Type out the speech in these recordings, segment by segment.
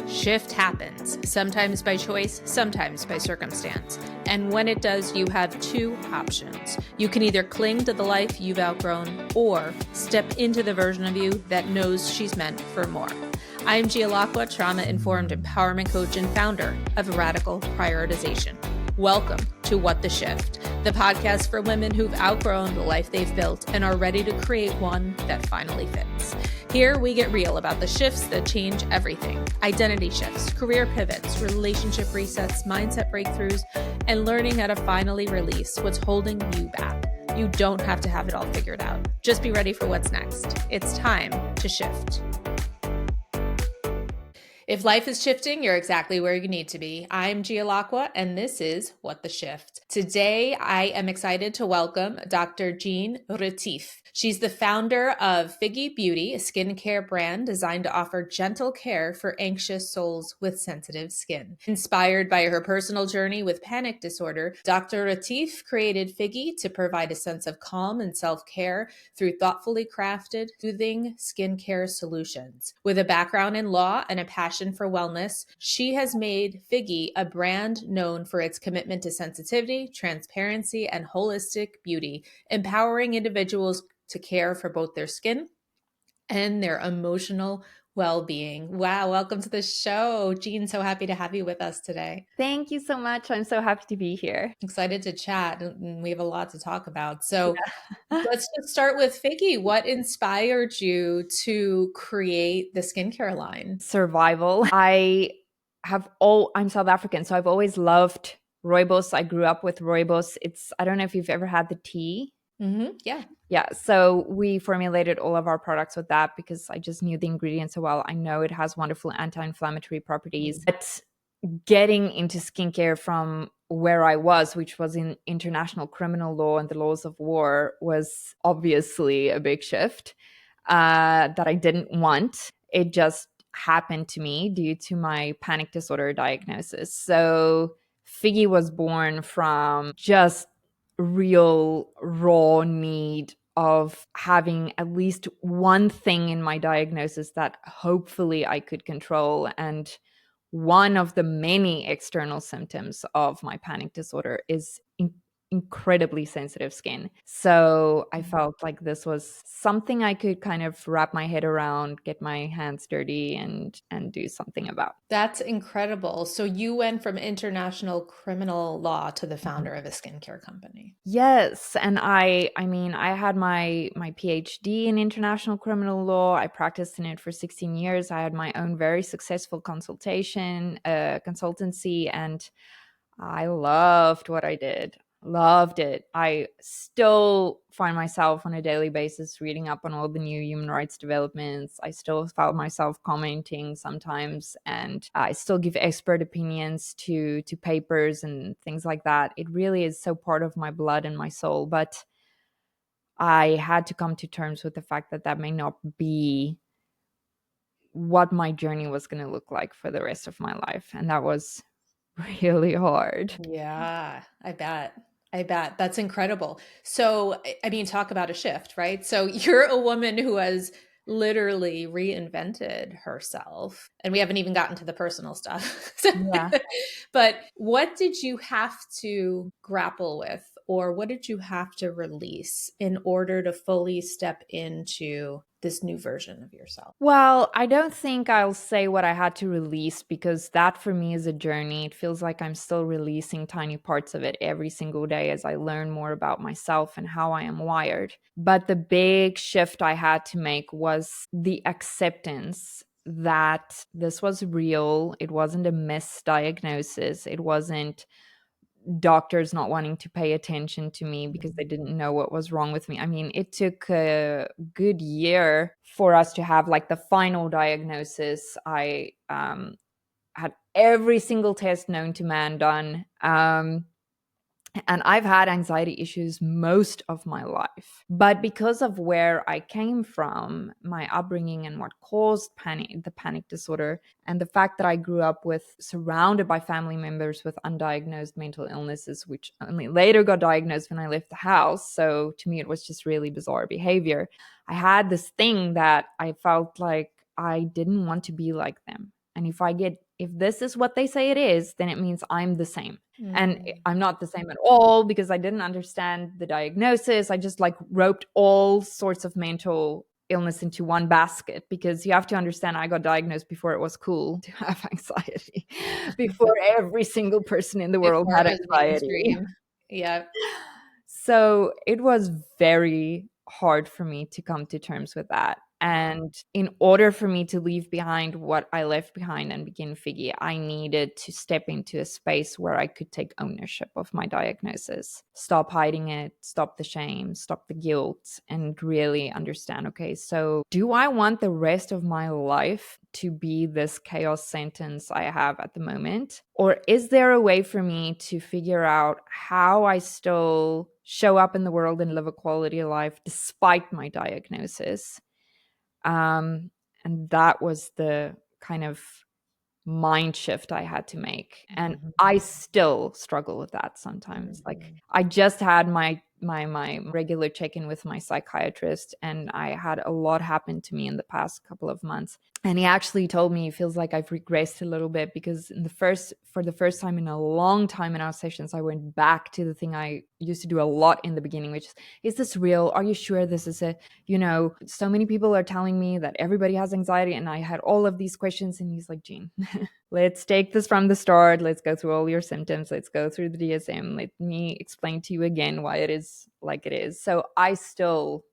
Shift happens, sometimes by choice, sometimes by circumstance. And when it does, you have two options. You can either cling to the life you've outgrown or step into the version of you that knows she's meant for more. I'm Jeanne, trauma-informed empowerment coach and founder of Radical Prioritization. Welcome to What the Shift, the podcast for women who've outgrown the life they've built and are ready to create one that finally fits. Here we get real about the shifts that change everything: identity shifts, career pivots, relationship resets, mindset breakthroughs, and learning how to finally release what's holding you back. You don't have to have it all figured out. Just be ready for what's next. It's time to shift. If life is shifting, you're exactly where you need to be. I'm Jeanne, and this is What the Shift. Today, I am excited to welcome Dr. Jeanne Retief. She's the founder of Figgy Beauty, a skincare brand designed to offer gentle care for anxious souls with sensitive skin. Inspired by her personal journey with panic disorder, Dr. Retief created Figgy to provide a sense of calm and self-care through thoughtfully crafted, soothing skincare solutions. With a background in law and a passion for wellness, she has made Figgy a brand known for its commitment to sensitivity, transparency, and holistic beauty, empowering individuals to care for both their skin and their emotional well-being. Wow, welcome to the show. Jeanne, so happy to have you with us today. Thank you so much. I'm so happy to be here. Excited to chat, and we have a lot to talk about. So let's just start with Figgy. What inspired you to create the skincare line? Survival. I'm South African, so I've always loved rooibos. I grew up with rooibos. I don't know if you've ever had the tea. Mm-hmm. Yeah. Yeah. So we formulated all of our products with that because I just knew the ingredients so well. I know it has wonderful anti-inflammatory properties. But getting into skincare from where I was, which was in international criminal law and the laws of war, was obviously a big shift that I didn't want. It just happened to me due to my panic disorder diagnosis. So Figgy was born from just real raw need of having at least one thing in my diagnosis that hopefully I could control. And one of the many external symptoms of my panic disorder is incredibly sensitive skin. So I felt like this was something I could kind of wrap my head around, get my hands dirty and do something about. That's incredible. So you went from international criminal law to the founder of a skincare company. Yes, and I mean, I had my PhD in international criminal law. I practiced in it for 16 years. I had my own very successful consultancy, and I loved what I did. Loved it. I still find myself on a daily basis reading up on all the new human rights developments. I still found myself commenting sometimes, and I still give expert opinions to papers and things like that. It really is so part of my blood and my soul. But I had to come to terms with the fact that that may not be what my journey was going to look like for the rest of my life. And that was really hard. Yeah, I bet. That's incredible. So, I mean, talk about a shift, right? So you're a woman who has literally reinvented herself, and we haven't even gotten to the personal stuff. Yeah. But what did you have to grapple with, or what did you have to release in order to fully step into this new version of yourself? Well, I don't think I'll say what I had to release because that for me is a journey. It feels like I'm still releasing tiny parts of it every single day as I learn more about myself and how I am wired. But the big shift I had to make was the acceptance that this was real. It wasn't a misdiagnosis. It wasn't doctors not wanting to pay attention to me because they didn't know what was wrong with me. I mean, it took a good year for us to have like the final diagnosis. I had every single test known to man done. And I've had anxiety issues most of my life. But because of where I came from, my upbringing and what caused the panic disorder, and the fact that I grew up surrounded by family members with undiagnosed mental illnesses, which only later got diagnosed when I left the house. So to me, it was just really bizarre behavior. I had this thing that I felt like I didn't want to be like them And if this is what they say it is, then it means I'm the same. And Mm. I'm not the same at all because I didn't understand the diagnosis. I just like roped all sorts of mental illness into one basket, because you have to understand I got diagnosed before it was cool to have anxiety, before every single person in the world Before had it was anxiety. mainstream. Yeah. So it was very hard for me to come to terms with that. And in order for me to leave behind what I left behind and begin Figgy, I needed to step into a space where I could take ownership of my diagnosis, stop hiding it, stop the shame, stop the guilt, and really understand, okay, so do I want the rest of my life to be this chaos sentence I have at the moment? Or is there a way for me to figure out how I still show up in the world and live a quality of life despite my diagnosis? Um, and that was the kind of mind shift I had to make. And I Mhm. still struggle with that sometimes. Like Mhm. I just had my regular check-in with my psychiatrist, and I had a lot happen to me in the past couple of months. And he actually told me he feels like I've regressed a little bit, because for the first time in a long time in our sessions, I went back to the thing I used to do a lot in the beginning, which is this real? Are you sure this is it? So many people are telling me that everybody has anxiety, and I had all of these questions, and he's like, Jeanne, let's take this from the start. Let's go through all your symptoms. Let's go through the DSM. Let me explain to you again why it is like it is. So I'm still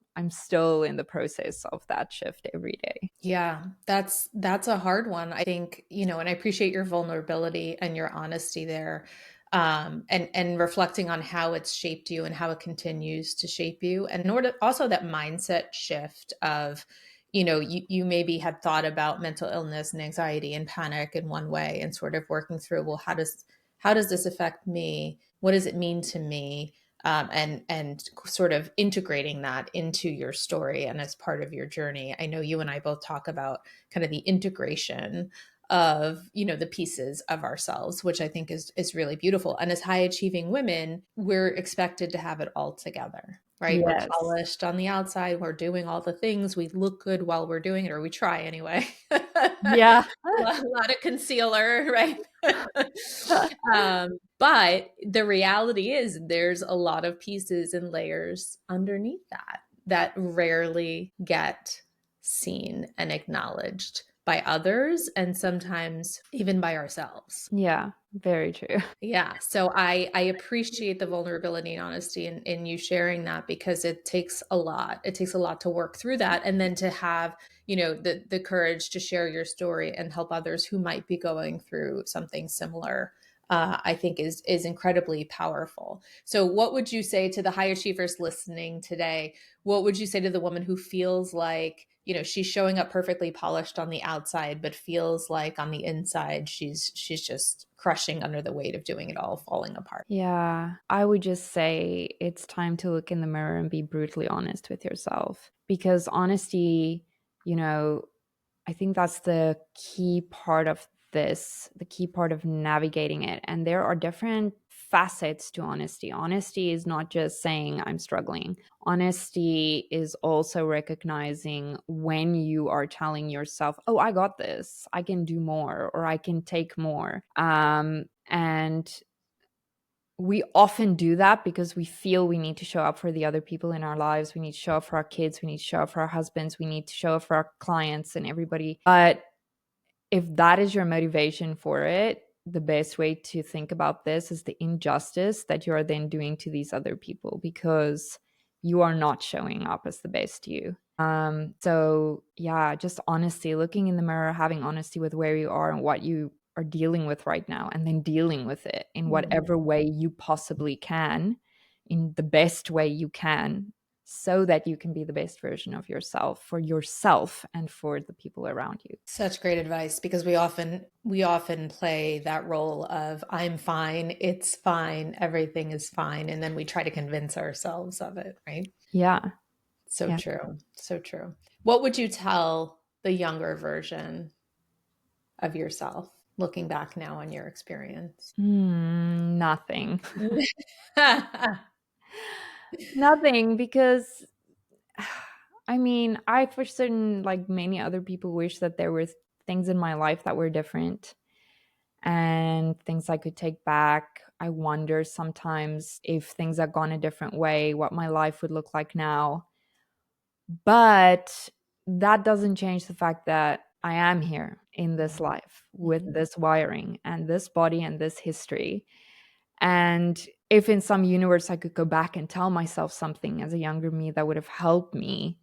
in the process of that shift every day. Yeah, that's a hard one. I think, and I appreciate your vulnerability and your honesty there. And reflecting on how it's shaped you and how it continues to shape you. And in order also that mindset shift of, you maybe had thought about mental illness and anxiety and panic in one way, and sort of working through, well, how does this affect me? What does it mean to me? And sort of integrating that into your story and as part of your journey. I know you and I both talk about kind of the integration of the pieces of ourselves, which I think is really beautiful. And as high achieving women, we're expected to have it all together, right? We're Yes. polished on the outside, we're doing all the things, we look good while we're doing it, or we try anyway. A Yeah. lot of concealer, right? But the reality is there's a lot of pieces and layers underneath that rarely get seen and acknowledged by others, and sometimes even by ourselves. Yeah, very true. Yeah. So I appreciate the vulnerability and honesty in you sharing that, because it takes a lot. It takes a lot to work through that, and then to have, the courage to share your story and help others who might be going through something similar. I think is incredibly powerful. So what would you say to the high achievers listening today? What would you say to the woman who feels like, she's showing up perfectly polished on the outside, but feels like on the inside she's just crushing under the weight of doing it all, falling apart? Yeah, I would just say it's time to look in the mirror and be brutally honest with yourself. Because honesty, you know, I think that's the key part of this, the key part of navigating it. And there are different facets to honesty. Honesty is not just saying I'm struggling. Honesty is also recognizing when you are telling yourself, "Oh, I got this. I can do more, or I can take more." And we often do that because we feel we need to show up for the other people in our lives. We need to show up for our kids. We need to show up for our husbands. We need to show up for our clients and everybody. But if that is your motivation for it, the best way to think about this is the injustice that you are then doing to these other people, because you are not showing up as the best you. So yeah, just honesty, looking in the mirror, having honesty with where you are and what you are dealing with right now, and then dealing with it in Mm. whatever way you possibly can, in the best way you can, so that you can be the best version of yourself for yourself and for the people around you. Such great advice, because we often play that role of I'm fine, it's fine, everything is fine, and then we try to convince ourselves of it, right? Yeah. So Yeah. true. So true. What would you tell the younger version of yourself looking back now on your experience? Nothing. Nothing, because I mean, I for certain, like many other people, wish that there were things in my life that were different and things I could take back. I wonder sometimes if things had gone a different way, what my life would look like now. But that doesn't change the fact that I am here in this Mhm. life with Mhm. this wiring and this body and this history. And if in some universe I could go back and tell myself something as a younger me that would have helped me,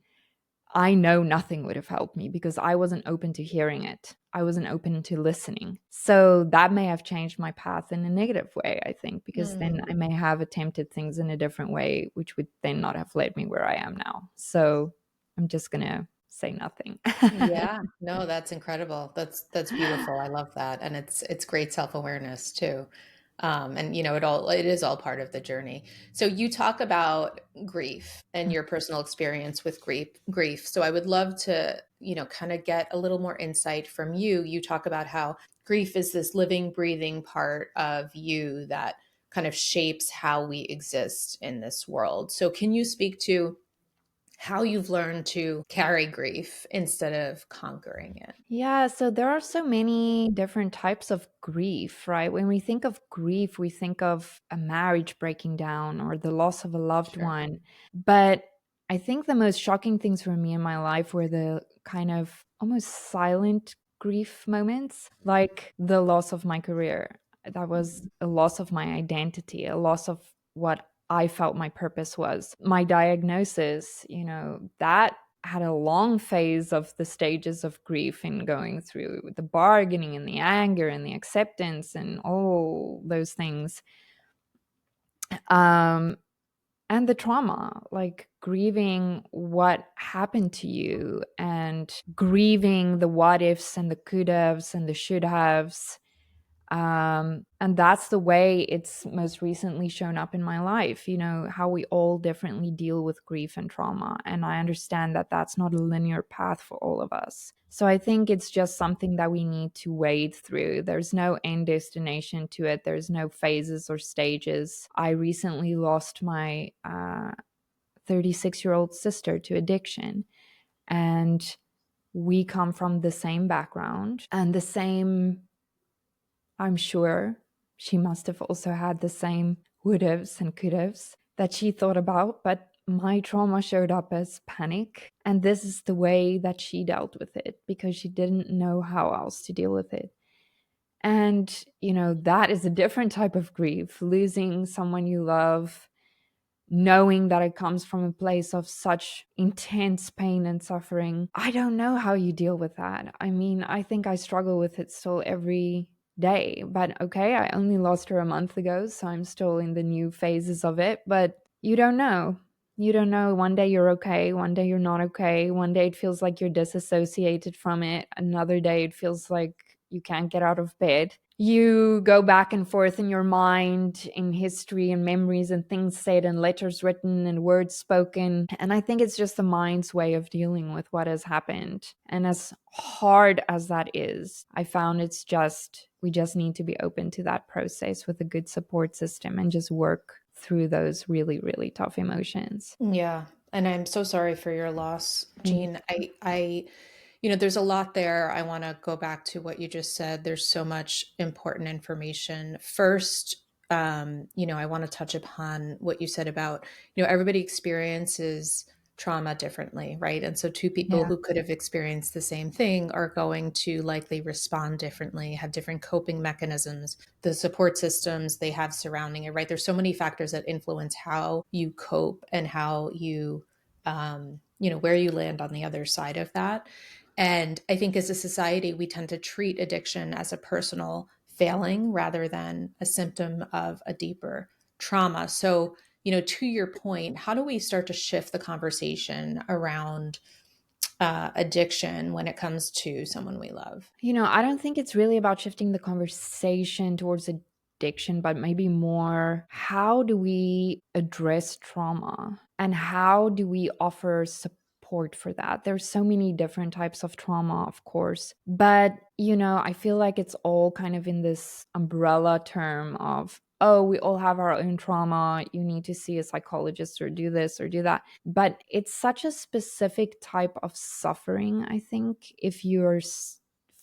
I know nothing would have helped me because I wasn't open to hearing it. I wasn't open to listening. So that may have changed my path in a negative way, I think, because then Mm. I may have attempted things in a different way, which would then not have led me where I am now. So I'm just going to say nothing. Yeah, no, that's incredible. That's beautiful. I love that. And it's great self-awareness too. And it is all part of the journey. So you talk about grief and your personal experience with grief. So I would love to, kind of get a little more insight from you. You talk about how grief is this living, breathing part of you that kind of shapes how we exist in this world. So can you speak to how you've learned to carry grief instead of conquering it? Yeah, so there are so many different types of grief, right? When we think of grief, we think of a marriage breaking down or the loss of a loved Sure. one. But I think the most shocking things for me in my life were the kind of almost silent grief moments, like the loss of my career. That was a loss of my identity, a loss of what I felt my purpose was. My diagnosis, that had a long phase of the stages of grief in going through the bargaining and the anger and the acceptance and all those things. Um, and the trauma, like grieving what happened to you and grieving the what ifs and the could haves and the should haves. And that's the way it's most recently shown up in my life, how we all differently deal with grief and trauma. And I understand that that's not a linear path for all of us. So I think it's just something that we need to wade through. There's no end destination to it, there's no phases or stages. I recently lost my 36-year-old sister to addiction. And we come from the same background and the same, I'm sure she must have also had the same would haves and could haves that she thought about, but my trauma showed up as panic. And this is the way that she dealt with it because she didn't know how else to deal with it. And, that is a different type of grief, losing someone you love, knowing that it comes from a place of such intense pain and suffering. I don't know how you deal with that. I mean, I think I struggle with it still every day. But okay, I only lost her a month ago, so I'm still in the new phases of it. But you don't know. You don't know. One day you're okay, one day you're not okay. One day it feels like you're disassociated from it. Another day it feels like you can't get out of bed. You go back and forth in your mind in history and memories and things said and letters written and words spoken. And I think it's just the mind's way of dealing with what has happened. And as hard as that is, I found we just need to be open to that process with a good support system and just work through those really, really tough emotions. Yeah. And I'm so sorry for your loss, Jean. There's a lot there. I want to go back to what you just said. There's so much important information. First, I want to touch upon what you said about, everybody experiences trauma differently, right? And so two people Yeah. who could have experienced the same thing are going to likely respond differently, have different coping mechanisms, the support systems they have surrounding it, right? There's so many factors that influence how you cope and how you, where you land on the other side of that. And I think as a society, we tend to treat addiction as a personal failing rather than a symptom of a deeper trauma. So, to your point, how do we start to shift the conversation around addiction when it comes to someone we love? I don't think it's really about shifting the conversation towards addiction, but maybe more how do we address trauma and how do we offer support for that? There's so many different types of trauma, of course, but I feel like it's all kind of in this umbrella term of, oh, we all have our own trauma. You need to see a psychologist or do this or do that. But it's such a specific type of suffering, I think, if you're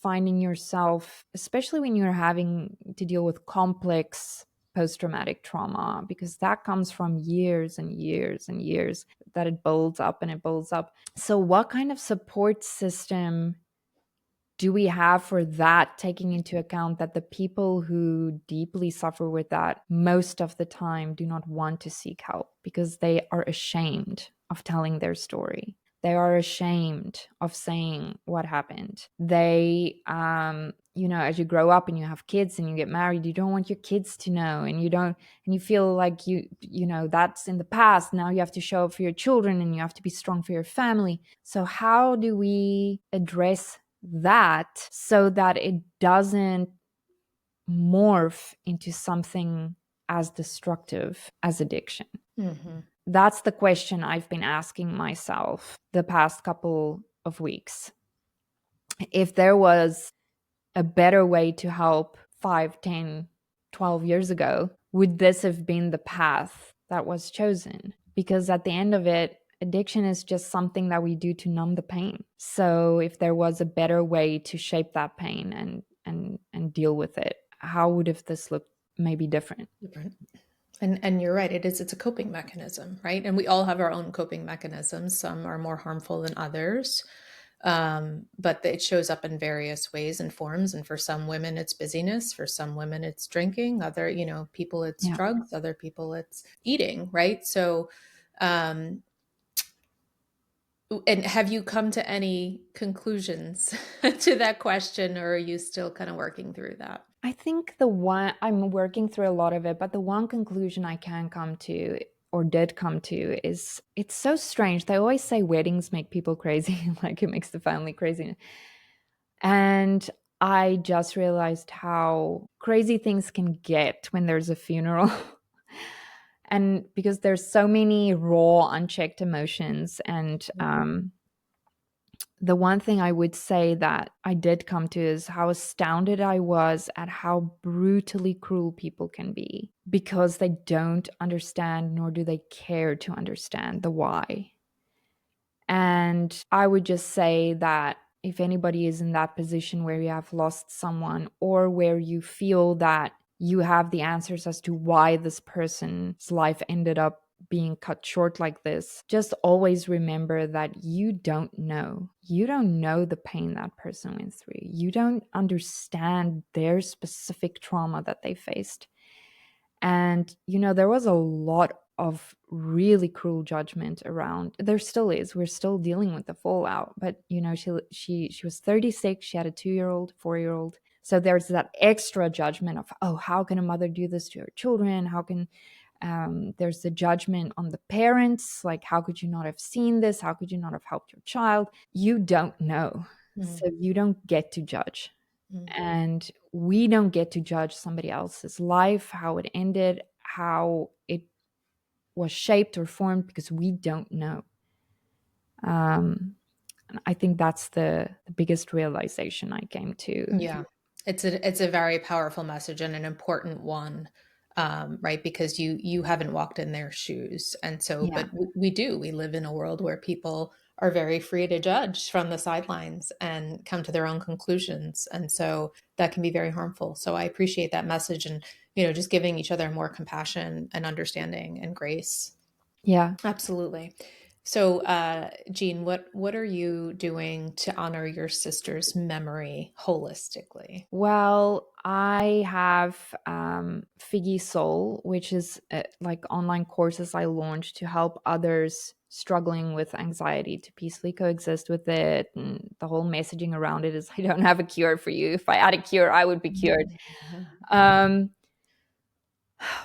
finding yourself, especially when you're having to deal with complex post-traumatic trauma, because that comes from years and years and years that it builds up and it builds up. So what kind of support system do we have for that, taking into account that the people who deeply suffer with that most of the time do not want to seek help because they are ashamed of telling their story? They are ashamed of saying what happened. They, as you grow up and you have kids and you get married, you don't want your kids to know, and you feel like that's in the past. Now you have to show up for your children and you have to be strong for your family. So how do we address that so that it doesn't morph into something as destructive as addiction? Mm-hmm. That's the question I've been asking myself the past couple of weeks. If there was a better way to help 5, 10, 12 years ago, would this have been the path that was chosen? Because at the end of it, addiction is just something that we do to numb the pain. So if there was a better way to shape that pain and deal with it, how would have this looked maybe different? Different. And you're right, it's a coping mechanism, right? And we all have our own coping mechanisms. Some are more harmful than others. But it shows up in various ways and forms. And for some women, it's busyness. For some women, it's drinking. Other, people, it's Yeah. drugs. Other people, it's eating, right? So, and have you come to any conclusions to that question, or are you still kind of working through that? I think the one I'm working through a lot of it, but the one conclusion I can come to or did come to is it's so strange. They always say weddings make people crazy, like it makes the family crazy. And I just realized how crazy things can get when there's a funeral. And because there's so many raw, unchecked emotions. And the one thing I would say that I did come to is how astounded I was at how brutally cruel people can be because they don't understand, nor do they care to understand the why. And I would just say that if anybody is in that position where you have lost someone or where you feel that you have the answers as to why this person's life ended up being cut short like this, just always remember that you don't know. You don't know the pain that person went through. You don't understand their specific trauma that they faced. And, there was a lot of really cruel judgment around. There still is. We're still dealing with the fallout. But, she was 36. She had a 2-year-old, 4-year-old. So there's that extra judgment of, oh, how can a mother do this to her children? How can there's the judgment on the parents, like, how could you not have seen this? How could you not have helped your child? You don't know. Mm, So you don't get to judge. mm. And we don't get to judge somebody else's life, how it ended, how it was shaped or formed, because we don't know. And I think that's the biggest realization I came to. Yeah, it's a very powerful message and an important one, right? Because you haven't walked in their shoes, and so, Yeah. but we do. We live in a world where people are very free to judge from the sidelines and come to their own conclusions, and so that can be very harmful. So I appreciate that message, and just giving each other more compassion and understanding and grace. Yeah. Absolutely. So, Jeanne, what are you doing to honor your sister's memory holistically? Well, I have Figgy Soul, which is like online courses I launched to help others struggling with anxiety to peacefully coexist with it. And the whole messaging around it is I don't have a cure for you. If I had a cure, I would be cured. Um,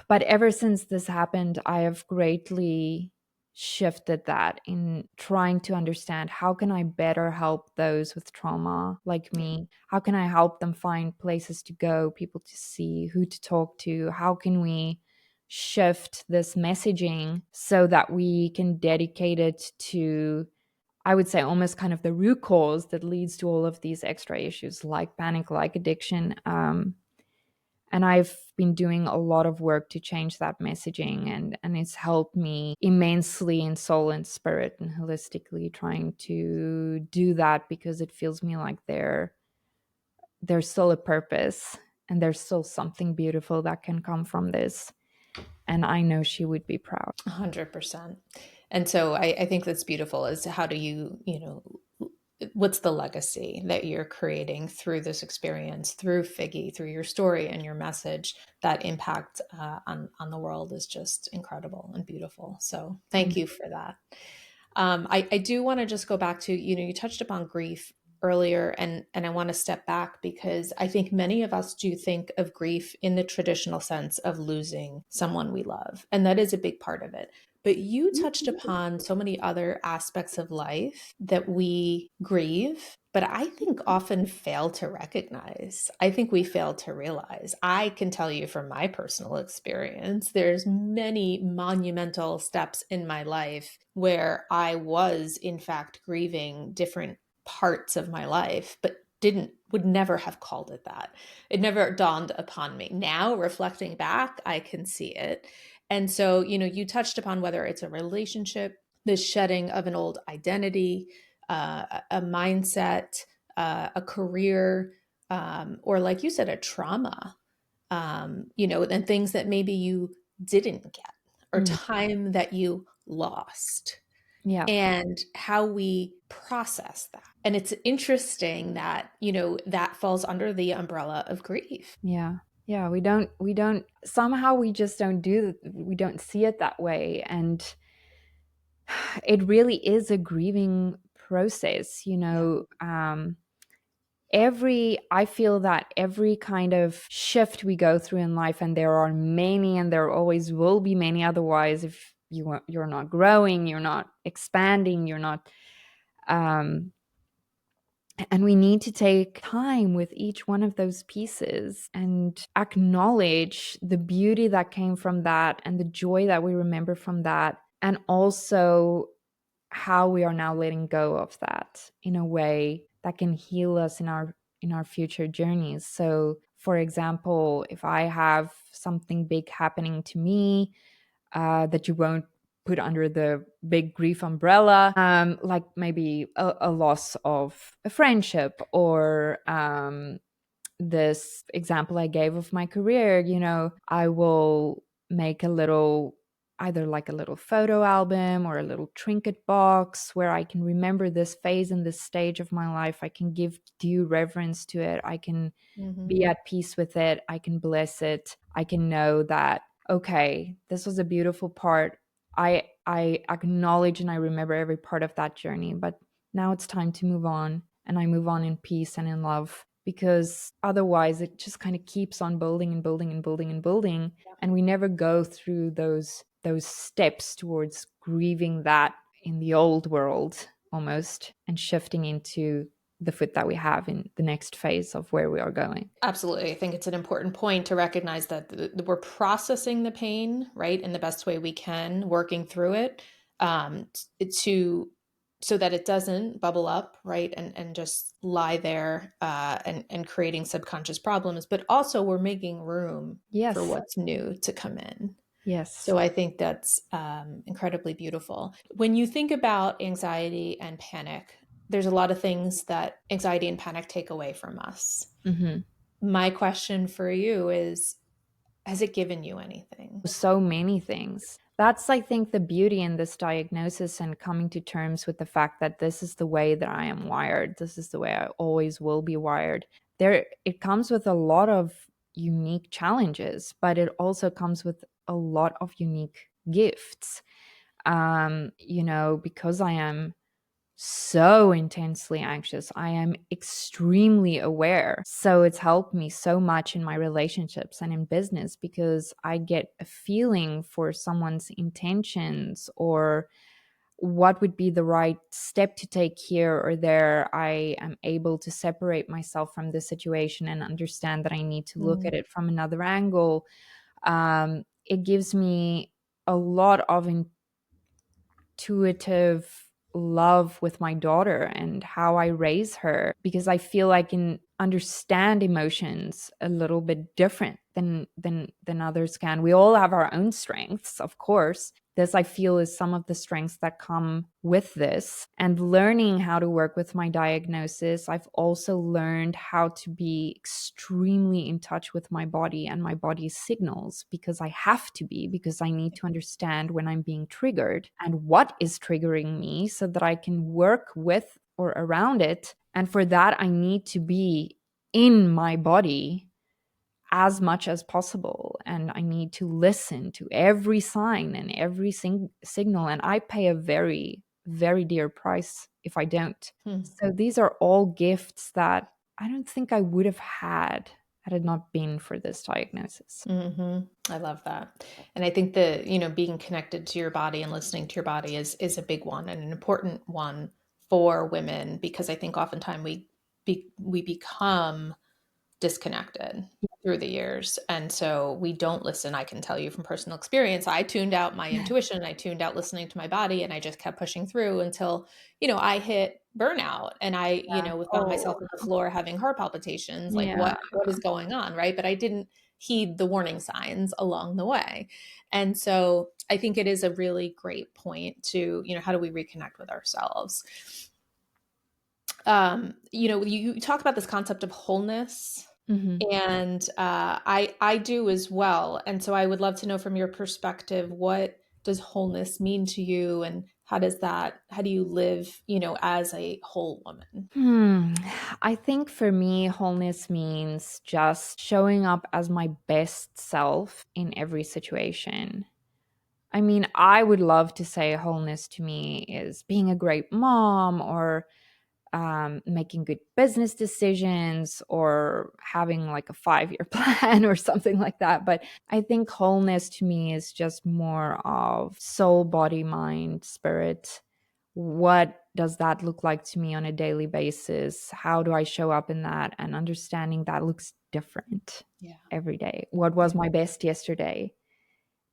but ever since this happened, I have greatly shifted that in trying to understand how can I better help those with trauma like Yeah. me? How can I help them find places to go, people to see, who to talk to? How can we shift this messaging so that we can dedicate it to, I would say, almost kind of the root cause that leads to all of these extra issues like panic, like addiction. And I've been doing a lot of work to change that messaging, and it's helped me immensely in soul and spirit and holistically trying to do that, because it feels me like there's still a purpose and there's still something beautiful that can come from this. And I know she would be proud. 100%. And so I think that's beautiful is how do you, what's the legacy that you're creating through this experience, through Figgy, through your story and your message? That impact on the world is just incredible and beautiful. So thank Thank you for that. I do want to just go back to, you touched upon grief earlier, and I want to step back because I think many of us do think of grief in the traditional sense of losing someone we love, and that is a big part of it. But you touched upon so many other aspects of life that we grieve, but I think often fail to recognize. I think we fail to realize. I can tell you from my personal experience, there's many monumental steps in my life where I was in fact grieving different parts of my life, but would never have called it that. It never dawned upon me. Now, reflecting back, I can see it. And so, you touched upon whether it's a relationship, the shedding of an old identity, a mindset, a career, or like you said, a trauma, and things that maybe you didn't get or you. time that you lost Yeah. and how we process that. And it's interesting that, that falls under the umbrella of grief. Yeah. Yeah. We don't, somehow we just don't we don't see it that way. And it really is a grieving process, Yeah. I feel that every kind of shift we go through in life, and there are many, and there always will be many, otherwise, if you're not growing, you're not expanding, you're not, um, and we need to take time with each one of those pieces and acknowledge the beauty that came from that and the joy that we remember from that. And also how we are now letting go of that in a way that can heal us in our future journeys. So, for example, if I have something big happening to me, that you won't put under the big grief umbrella, like maybe a loss of a friendship, or this example I gave of my career, I will make a little, either like a little photo album or a little trinket box where I can remember this phase and this stage of my life. I can give due reverence to it. I can Mm-hmm. be at peace with it. I can bless it. I can know that, okay, this was a beautiful part. I acknowledge and I remember every part of that journey, but now it's time to move on, and I move on in peace and in love, because otherwise it just kind of keeps on building and building and building and building, and we never go through those steps towards grieving that in the old world almost, and shifting into the foot that we have in the next phase of where we are going. Absolutely. I think it's an important point to recognize that we're processing the pain, right, in the best way we can, working through it, to so that it doesn't bubble up, right, and just lie there, and creating subconscious problems. But also, we're making room for Yes. what's new to come in. Yes. So I think that's incredibly beautiful. When you think about anxiety and panic, there's a lot of things that anxiety and panic take away from us. Hmm. My question for you is, has it given you anything? So many things. That's, I think, the beauty in this diagnosis, and coming to terms with the fact that this is the way that I am wired. This is the way I always will be wired. It comes with a lot of unique challenges, but it also comes with a lot of unique gifts. Because I am so intensely anxious, I am extremely aware. So it's helped me so much in my relationships and in business, because I get a feeling for someone's intentions, or what would be the right step to take here or there. I am able to separate myself from the situation and understand that I need to look Mm. at it from another angle. It gives me a lot of intuitive love with my daughter and how I raise her, because I feel like understand emotions a little bit different than others can. We all have our own strengths, of course. This, I feel, is some of the strengths that come with this. And learning how to work with my diagnosis, I've also learned how to be extremely in touch with my body and my body's signals, because I have to be, because I need to understand when I'm being triggered and what is triggering me so that I can work with or around it. And for that, I need to be in my body as much as possible. And I need to listen to every sign and every signal. And I pay a very, very dear price if I don't. Hmm. So these are all gifts that I don't think I would have had it not been for this diagnosis. I love that. And I think that, being connected to your body and listening to your body is a big one and an important one for women, because I think oftentimes we become disconnected through the years. And so we don't listen. I can tell you from personal experience, I tuned out my intuition, I tuned out listening to my body, and I just kept pushing through until, I hit burnout and I, Yeah. found Oh, myself on the floor having heart palpitations, like yeah. what is going on, right? But I didn't heed the warning signs along the way. And so I think it is a really great point to, how do we reconnect with ourselves? You talk about this concept of wholeness, Mhm. and I do as well. And so I would love to know from your perspective, what does wholeness mean to you, and how do you live, as a whole woman? Hmm. I think for me, wholeness means just showing up as my best self in every situation. I mean, I would love to say wholeness to me is being a great mom, or making good business decisions, or having like a 5-year plan or something like that. But I think wholeness to me is just more of soul, body, mind, spirit. What does that look like to me on a daily basis? How do I show up in that? And understanding that looks different Yeah. every day. What Yeah. was my best yesterday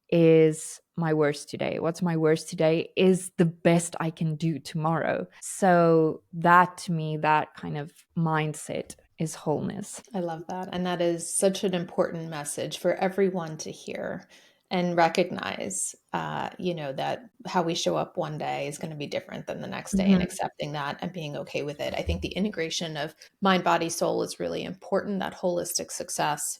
is my worst today. What's my worst today is the best I can do tomorrow. So that, to me, that kind of mindset is wholeness. I love that. And that is such an important message for everyone to hear and recognize, that how we show up one day is going to be different than the next day, and Mhm. accepting that and being okay with it. I think the integration of mind, body, soul is really important. That holistic success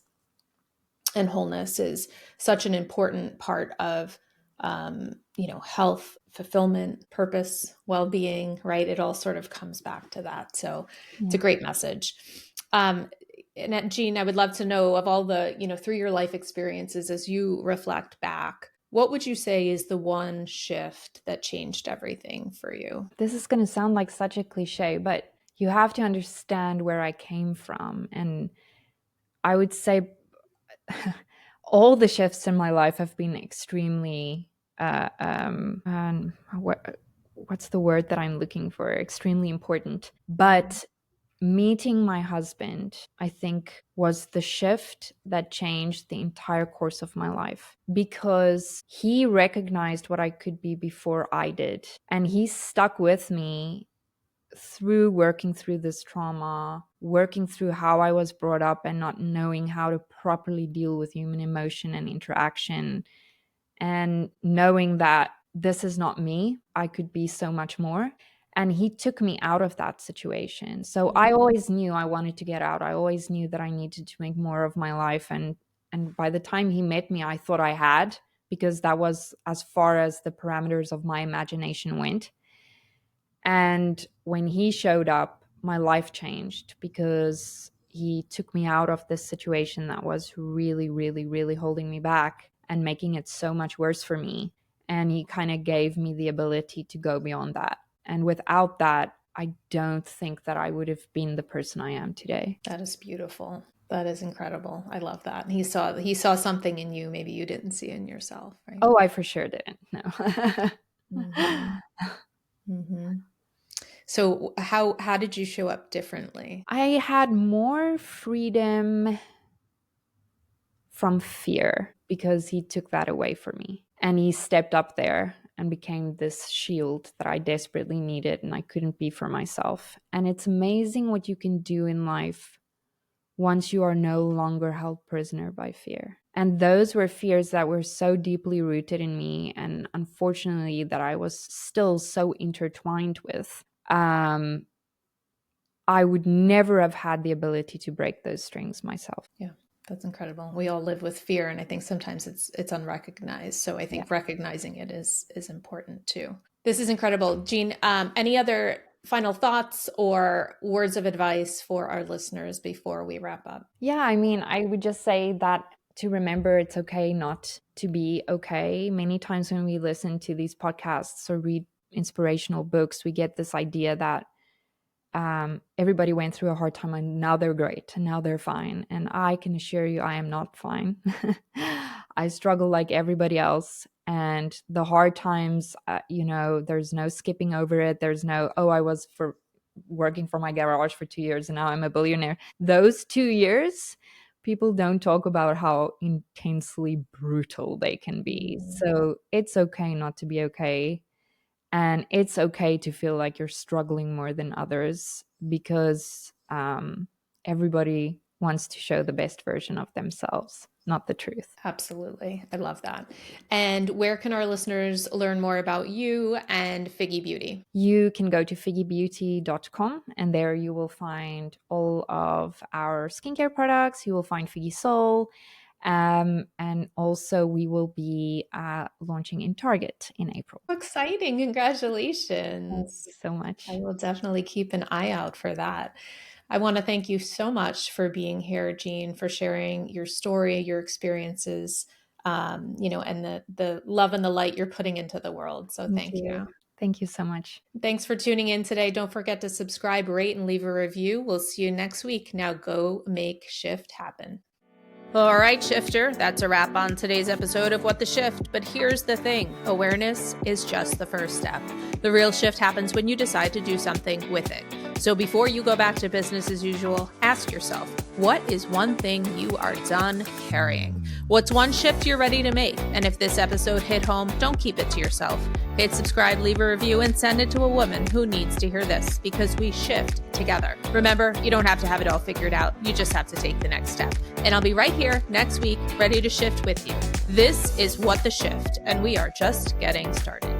and wholeness is such an important part of, health, fulfillment, purpose, well-being, right? It all sort of comes back to that. So it's a Yeah. great message. um, and Jeanne, I would love to know, of all the, through your life experiences, as you reflect back, what would you say is the one shift that changed everything for you? This is going to sound like such a cliche, but you have to understand where I came from. And I would say all the shifts in my life have been extremely, what's the word that I'm looking for? Extremely important. But meeting my husband, I think, was the shift that changed the entire course of my life, because he recognized what I could be before I did. And he stuck with me through working through this trauma, working through how I was brought up and not knowing how to properly deal with human emotion and interaction, and knowing that this is not me. I could be so much more. And he took me out of that situation. So I always knew I wanted to get out. I always knew that I needed to make more of my life. And by the time he met me, I thought I had, because that was as far as the parameters of my imagination went. And when he showed up, my life changed, because he took me out of this situation that was really, really, really holding me back and making it so much worse for me. And he kind of gave me the ability to go beyond that. And without that, I don't think that I would have been the person I am today. That is beautiful. That is incredible. I love that. He saw something in you maybe you didn't see in yourself, right? Oh, I for sure didn't. No. Hmm. Hmm. So how did you show up differently? I had more freedom from fear, because he took that away from me. And he stepped up there and became this shield that I desperately needed and I couldn't be for myself. And it's amazing what you can do in life once you are no longer held prisoner by fear. And those were fears that were so deeply rooted in me, and unfortunately that I was still so intertwined with. I would never have had the ability to break those strings myself. Yeah, that's incredible. We all live with fear, and I think sometimes it's unrecognized. So I Yeah. think recognizing it is important too. This is incredible, Jeanne. Any other final thoughts or words of advice for our listeners before we wrap up? Yeah, I mean, I would just say that to remember it's okay not to be okay. Many times when we listen to these podcasts or read inspirational books, we get this idea that everybody went through a hard time and now they're great and now they're fine. And I can assure you, I am not fine. I struggle like everybody else. And the hard times, there's no skipping over it. There's no, oh, I was for working for my garage for 2 years and now I'm a billionaire. Those 2 years, people don't talk about how intensely brutal they can be. So it's okay not to be okay. And it's okay to feel like you're struggling more than others, because everybody wants to show the best version of themselves, not the truth. Absolutely. I love that. And where can our listeners learn more about you and Figgy Beauty? You can go to figgybeauty.com, and there you will find all of our skincare products. You will find Figgy Soul. And also we will be launching in Target in April. Exciting. Thank Congratulations. you so much. I will definitely keep an eye out for that. I want to thank you so much for being here, Jeanne, for sharing your story, your experiences, and the love and the light you're putting into the world. So Thank thank you. you. Thank you so much. Thanks for tuning in today. Don't forget to subscribe, rate, and leave a review. We'll see you next week. Now go make shift happen. All right, Shifter, that's a wrap on today's episode of What the Shift. But here's the thing, awareness is just the first step. The real shift happens when you decide to do something with it. So before you go back to business as usual, ask yourself, what is one thing you are done carrying? What's one shift you're ready to make? And if this episode hit home, don't keep it to yourself. Hit subscribe, leave a review, and send it to a woman who needs to hear this, because we shift together. Remember, you don't have to have it all figured out. You just have to take the next step. And I'll be right here next week, ready to shift with you. This is What the Shift, and we are just getting started.